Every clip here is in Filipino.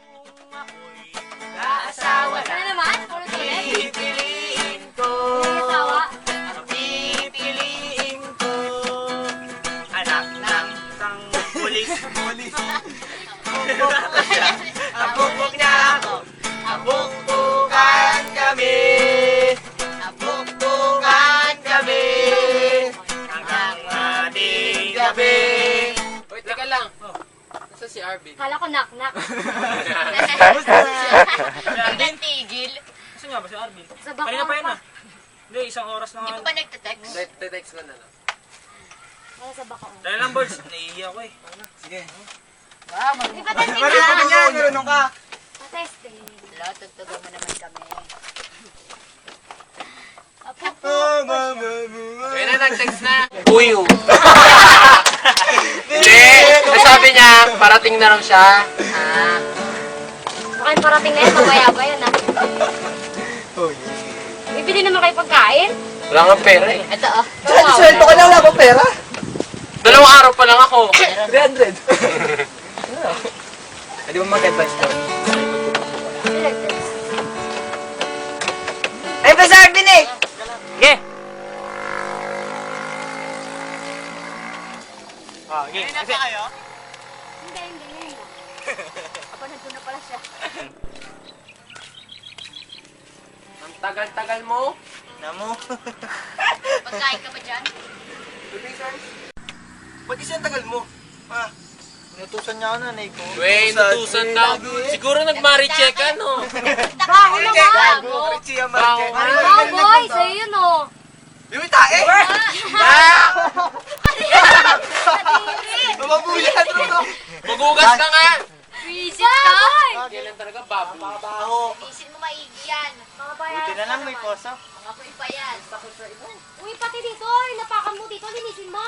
Kung ako'y naasawa na, Ano naman? Puro tuloy? pipiliin ko. Asawa? Ang pipiliin ko. Anak ng isang pulis. Abukbuk niya ako. Abukbukan kami. Abukbukan kami. Hanggang ating gabi. Wait, teka lang. Nasa si Arvin? Kala ko knock-knock. Arvin? Tigil. Gusto nga ba si Arvin? Sa bako Kanina pa yun pa. ah. Hindi, isang oras na Hindi nga. ko ba nagte-text? Text ko na lang. Wala sa bako. Dahil lang birds, naiiyak ko eh. Sige. Di ba testing Marunong ka? ka, marunong ka. Pa-testing. Wala, tugtugan mo naman kami. Apo. Kaya na, nag-text na. Uyo. Hindi. Sabi niya, parating na raw siya. Baka yung parating na yan, mamaya ba yan ah? Bibili naman kayo pagkain? Wala nga pera eh. Ito oh. Sweldo ka lang, wala pa pera. 2 araw pa lang ako. 300. Hindi mo mag-advance daw. Ay, pa sa Arvin eh! Sige! Ah, sige. Kasi kayo? Hindi. Aba, nandun na pala siya. Ang tagal-tagal mo. Namo. Pagkain ka ba dyan? Ba't kasi ang tagal mo? Ha? Inutusan niya ako nanay ko. Wait, natusan daw. Siguro nag-maricheck ka, no? Bago naman! Richie ang Bago. market. Wow, boy! Sa'yo yun oh! Yung tae! Mabuyan! Magugas ka nga. Visit ka? Kailan talaga, baboy. Mabaho. Visit mo maigi yan. Buti na lang may poso. Mga kuy pa yan. Uy, pati dito! Inapakan mo dito, linisin mo!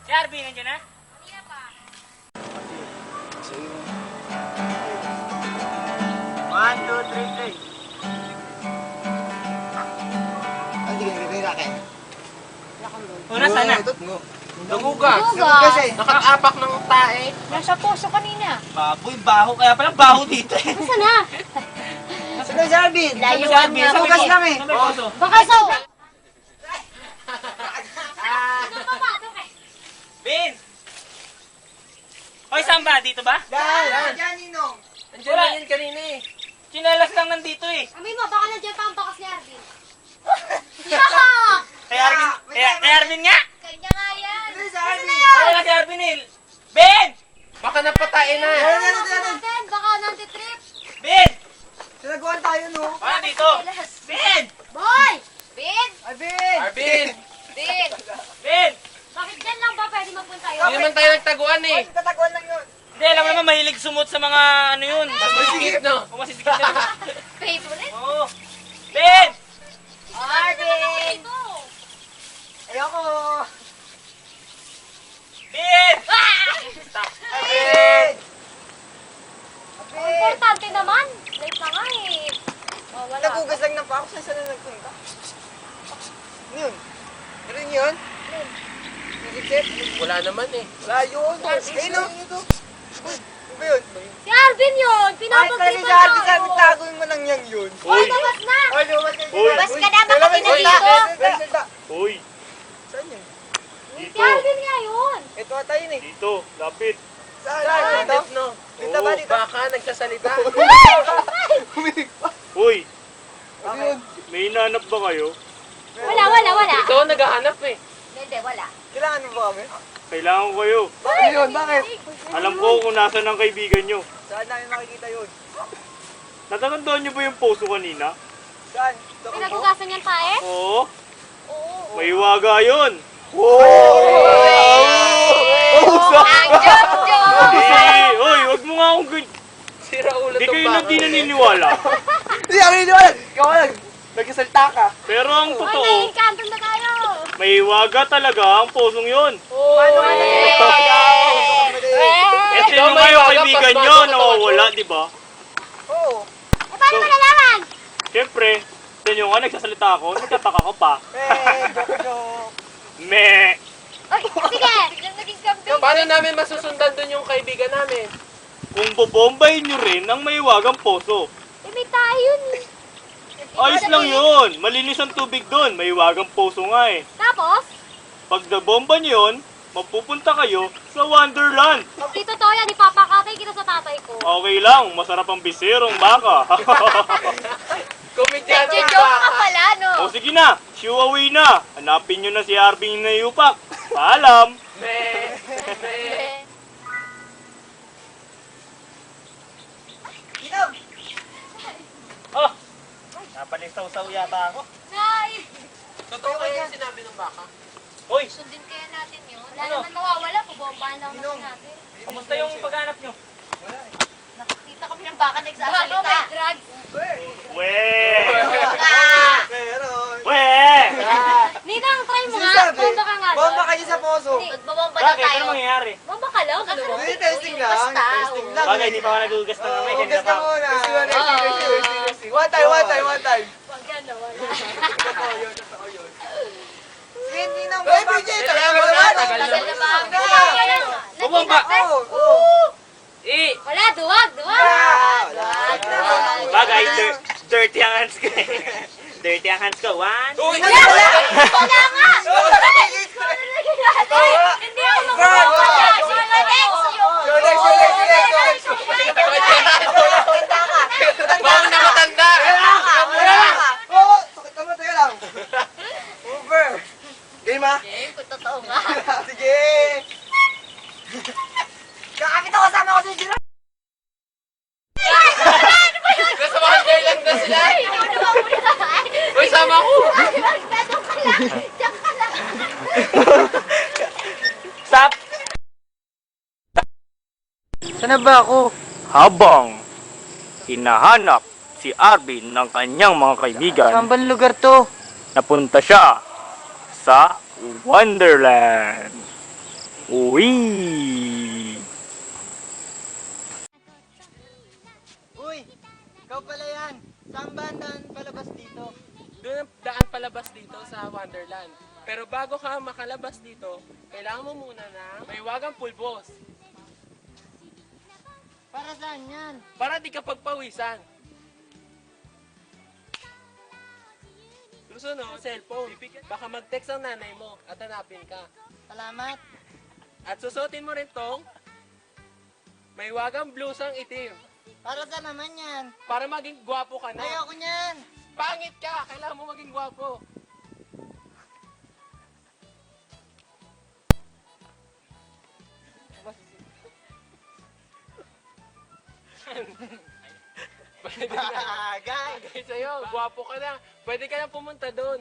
Si Arvin, nandiyan na? One, two, three, play. Hindi ka nagkakain. Una sana. Nagugas. Bugas! Nakaapak ng tae. Nasa poso kanina. Baboy, baho. Kaya pala baho dito eh. Nasaan na? Saan na si Arvin? Layo Si Arvin, nga. sabi Bugas ko. lang eh. Sabi ko, so. Baka so! Bin! Hoy, saan ba? Dito ba? Yan! Yan, Ninong! Andiyan na yun kanina eh. Chinelas lang nandito eh. Amin mo, baka nandiyan pa ang bakas ni Arvin. Kay Arvin nga! Kanya nga yan. Ano si Arvin? Wala na si Arvin eh. Ben! Baka napatay na. Natin, baka nantitrip. Ben! Sinaguan tayo, no? Wala dito. Ben! Boy! Bin! Arvin! Arvin! Bin! Ben! Bakit dyan lang ba pwede magpunta yun? Hindi naman tayo nagtaguan eh. Ay, tataguan lang yun. Hindi, alam mo naman mahilig sumot sa mga ano yun. Masikip no? O masisikip na. Favorite? Oo. Ben! Arvin! Ayoko! Ben! Arvin! Ang importante naman. Late na nga eh. Oh, wala. Nagugas lang ng pako. Saan na nagpunta? Ano yun? Ano yun? Nagsip? Wala naman eh. Wala yun. Eh, no? Ano ba yun? Si Arvin yun! Ay, talaga Pinapagtripan si Arvin. Saan tayo. nagtagoy mo lang yan yun? Uy, labas na! Ay, lumabas ka Uy. Bas ka na, baka pinadito. Uy, Saan yun? Si Arvin nga yun! Ito ata yun eh. dito, lapit. Saan? Saan? Dito? Dito no? Dito ba? Dito? Baka nagsasalita. Humilig pa. Uy, Ano yun? may hinanap ba kayo? Wala. Ikaw ang naghahanap eh. Hindi, wala. Kailangan mo ba kami? Kailangan ko kayo. Bakit yun? Bakit? Alam ko kung nasan ang kaibigan nyo. Saan namin makikita yun? Natatandaan nyo ba yung poso kanina? Saan? Sa kubo? Pinagugasan niyang tae? Oo, Oo. may hiwaga yun. Oh, Ang Diyos! Uy, wag mo nga akong Sira ulo Di tong kayo baka. di naniniwala. Hindi ako niniwala. Ikaw lang. Nagkasalta ka. Pero ang Ay, totoo, naiinkanto na tayo! may hiwaga talaga ang posong yun. Paano ka nagkakagaw? Ito yung mga kaibigan nyo, nawawala, di ba? Oo. Paano mo nalaman? Siyempre, tingnan nga, nagsasalita ako, nagtataka ko pa. Joke. Me. Oy, sige. Biglang naging kambing. Paano namin masusundan dun yung kaibigan namin? Kung bobombahin nyo rin ang maiwagang poso. Eh, may tayo yun. Ayos lang yun. Malinis ang tubig doon. Maiwagang poso nga eh. Tapos, Pag nabomba nyo yun, mapupunta kayo sa Wonderland. dito to yan, ipapakatay kita sa tatay ko. Okay lang, masarap ang bisirong baka. Komedyante Nagjo-joke ka pala, no? O sige na, shoo away na. Hanapin nyo na si Arvin na yupak. Paalam. Oh, napalisaw-saw yata ako. Nay! Totoo kaya yung sinabi ng baka? Hoy, Sundin kaya natin yun. Wala naman mawawala, pabombahan lang naman natin. kamusta yung paghanap nyo? Nakakita kami ng baka Baka nagsasalita. may drugs. Weh! Meron. Weh! Ninang, try mo nga. Sinasabi, Bomba ka nga doon. bomba kayo sa poso. Magbabomba na Bakit? tayo. Ano mangyayari? Bomba ka lang. Ano ba? Hindi, testing lang. Basta, Testing lang. Bagay, di pa ako nagugas ng kamay. Kanina Gusto pa ako. muna. Testing. One time. Pag ano, wala. Totoo yun. Sige, Ninang, bomba. BJ, tagal mo naman. Tagal Tagal naman. naman. Bumaba! Oo. Wala, duwag. Bagay, dirty ang hands ko eh. Dirty ang hands ko. One. Wala nga! Hindi ako magpapala. Bawang na matanda! Oo, sakit naman, teka lang. Over. Game ha? Game, kung totoo nga. Sige. Kakapit ako, sama ko sa Jiro. Nasa Wonderland na sila! Uy, sama ko! Stop! Sana ba ako? Habang hinahanap si Arvin ng kanyang mga kaibigan, Saan bang lugar to? napunta siya sa Wonderland. Uy! Uy, ikaw pala yan. Saan ba ang daan palabas dito? Doon ang daan palabas dito sa Wonderland. Pero bago ka makalabas dito, kailangan mo muna ng maiwagang pulbos. Para saan yan? Para di ka pagpawisan. Susunod, cellphone. Baka mag-text ang nanay mo at hanapin ka. Salamat. At susutin mo rin tong maiwagang blusang itim. Para saan naman yan? Para maging gwapo ka na. Ayoko niyan. Pangit ka! Kailangan mo maging gwapo. Pwede na. Bagay. Bagay sa'yo, gwapo ka na. Pwede ka na pumunta doon.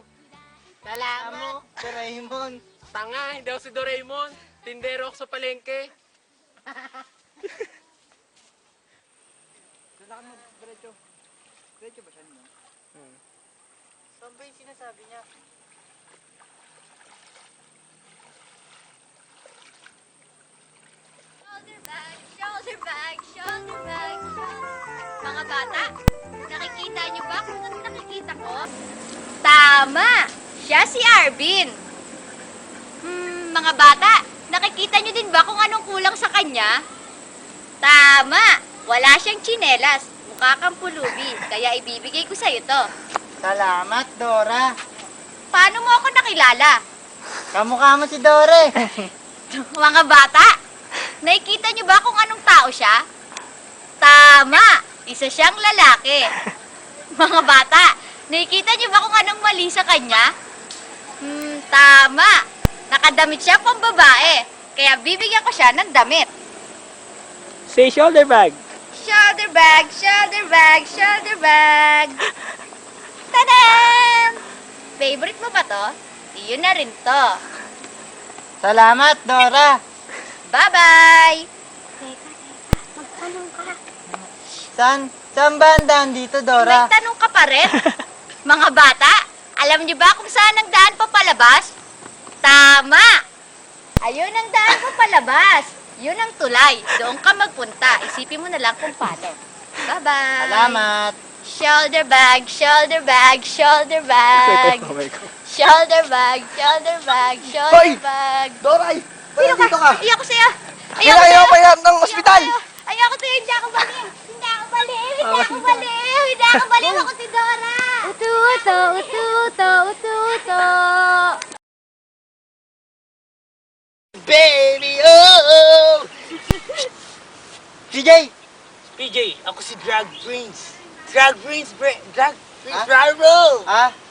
Salamat. Si Raymond. Tanga, hindi ako si Doraemon. Tindero ako sa palengke. Kailangan mo, diretso. Diretso ba siya niya? Saan ba yung sinasabi niya? Shoulder bag. Mga bata, nakikita niyo ba kung ano nakikita ko? Tama! Siya si Arvin. Mga bata, nakikita niyo din ba kung anong kulang sa kanya? Tama! Wala siyang tsinelas. Mukha kang pulubi. Kaya ibibigay ko sa'yo to. Salamat, Dora. Paano mo ako nakilala? Kamukha mo si Dore. Mga bata, nakikita niyo ba kung anong tao siya? Tama! Isa siyang lalaki. Mga bata, nakikita niyo ba kung anong mali sa kanya? Tama! Nakadamit siya pang babae. Kaya bibigyan ko siya ng damit. Say shoulder bag. Shoulder bag, shoulder bag, shoulder bag. Tadam! Favorite mo ba to? Iyon na rin to. Salamat, Dora. Bye-bye! Magtanong ka. Saan ba ang daan dito, Dora? May tanong ka pa rin? Mga bata, alam niyo ba kung saan ang daan papalabas? Tama! Ayun ang daan papalabas. Yun ang tulay. Doon ka magpunta. Isipin mo na lang kung paano. Bye-bye! Salamat. shoulder bag, shoulder bag, shoulder bag. Shoulder bag, shoulder bag, shoulder Hoy! bag. Doray! Ba't dito ka? Ayoko sa'yo. Ayaw pa yan ng ospital! Ayoko sa'yo, hindi ako baliw. Hindi ako baliw, hindi ako baliw. Hindi ako baliw, ako si Dora. Ututo, ututo, ututo. Baby, oh! CJ! PJ, ako si Drag Prince. Drag Prince, Drag Prince, Ah? Raro.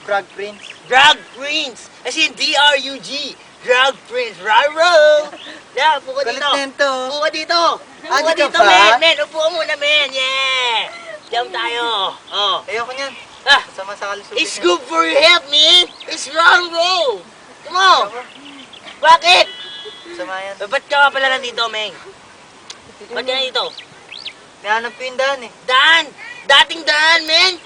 Drag Prince. Drag Prince. As in D-R-U-G. Drag Prince, Raro. Yeah, upo ka Kulit dito. na yun to. Upo ka dito. Ah, Upo ka di ka dito, pa? men. Men, upo ka muna, men. Yeah. Jump tayo. Oh. Ayoko niyan. Ah, Sama sa kalusubin. it's good for your health, man. It's Raro. Come on. Bakit? Sama yan. Ba't ka pala nandito, Meng? Ba't ka nandito? Nahanap ko yung daan eh. Daan! Dating daan, men!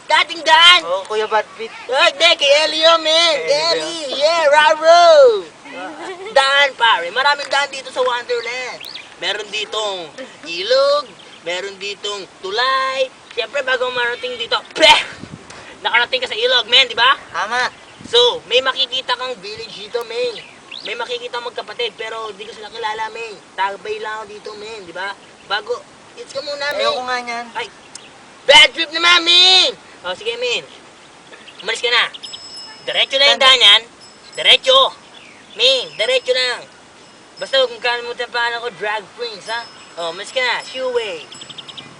Dating daan! Oo, Kuya Badfit. Ay, de, kay Elio, men! Kay Ellie! Yeah, Raro! Daan, pare. Maraming daan dito sa Wonderland. Meron ditong ilog, meron ditong tulay. Siyempre, bago marating dito, pleh! Nakarating ka sa ilog, men, di ba? Tama. So, may makikita kang village dito, men. May makikita magkapatid, pero di ko sila kilala, men. Tagbay lang ako dito, men, di ba? Bago, it's ka muna, men. Ayoko nga niyan. Ay, bad trip naman, men! O, sige, men. Umalis ka na. Diretso na yung daan yan. Diretso. Men, diretso lang. Basta huwag mong kalimutan pa ako, Drag Prince, ha? O, umalis ka na. Shoo away.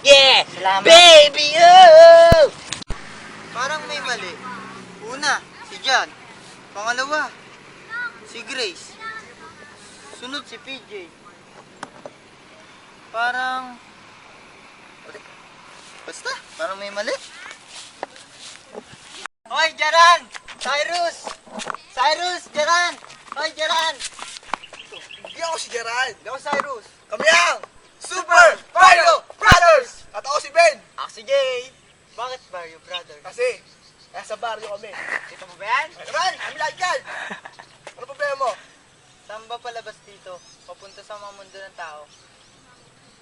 Yeah! Salamat. Baby, oh! Parang may mali. Una, si John. Pangalawa, si Grace. Sunod si PJ. Parang... Basta, parang may mali. Hoy, Jaran! Cyrus! Cyrus, Jaran! Hoy, Jaran! Hindi ako si Gerald. Hindi ako Cyrus. Kami ang Super Mario Brothers! At ako si Ben. Ako si Jay. Bakit Mario Brothers? Kasi, nasa baryo kami. Kita mo ba yan? Ay naman, kami lahat yan. Ano problema mo? Saan ba palabas dito? Papunta sa mga mundo ng tao.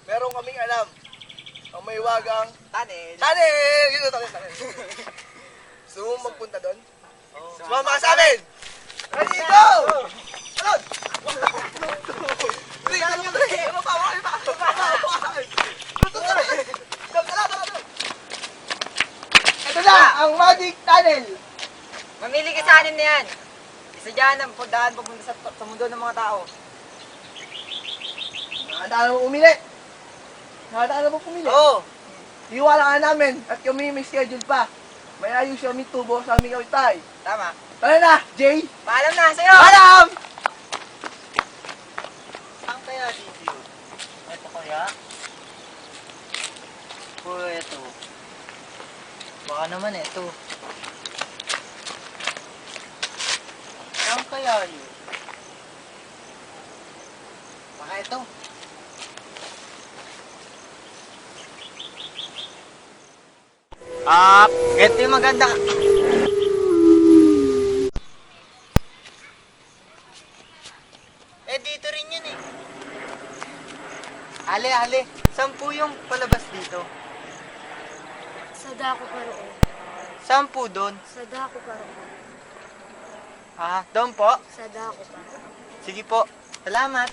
Meron kaming alam. Ang may wagang Tanil. tanil! Yun, tanil. Gusto mo magpunta doon? Sumama ka sa amin! Ready, go! Alon! Three, ano ba? Ano pa? Ano pa? Ito na, ang Magic Tunnel! Mamili ka sa anim na yan. Isa dyan ang daan papunta sa mundo ng mga tao. Nakadaan mo umili! Nakadaan mo pumili! Oo. Iwala ka namin at kami may schedule pa. May ayos kami tubo sa aming kawitay. Tama. Tara na, Jay! Paalam na sa'yo. Alam! Saan kaya dito? Ito kaya? O ito. Baka naman ito. Saan kaya yun? Baka ito. Ito yung maganda. Eh, dito rin yun eh. Ale. Saan po yung palabas dito? Sa dako pa roon. Saan po doon? Sa dako pa roon. Doon po? Sa dako pa. Sige po. Salamat.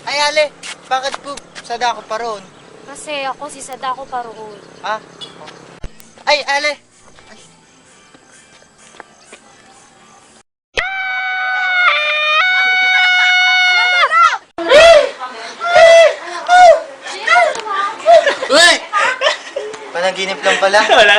Ay, Ale. Bakit po sa dako pa roon? Kasi ako si Sadako pa roon. Ay, Ale. Ay. Uy! Panaginip lang pala. Wala.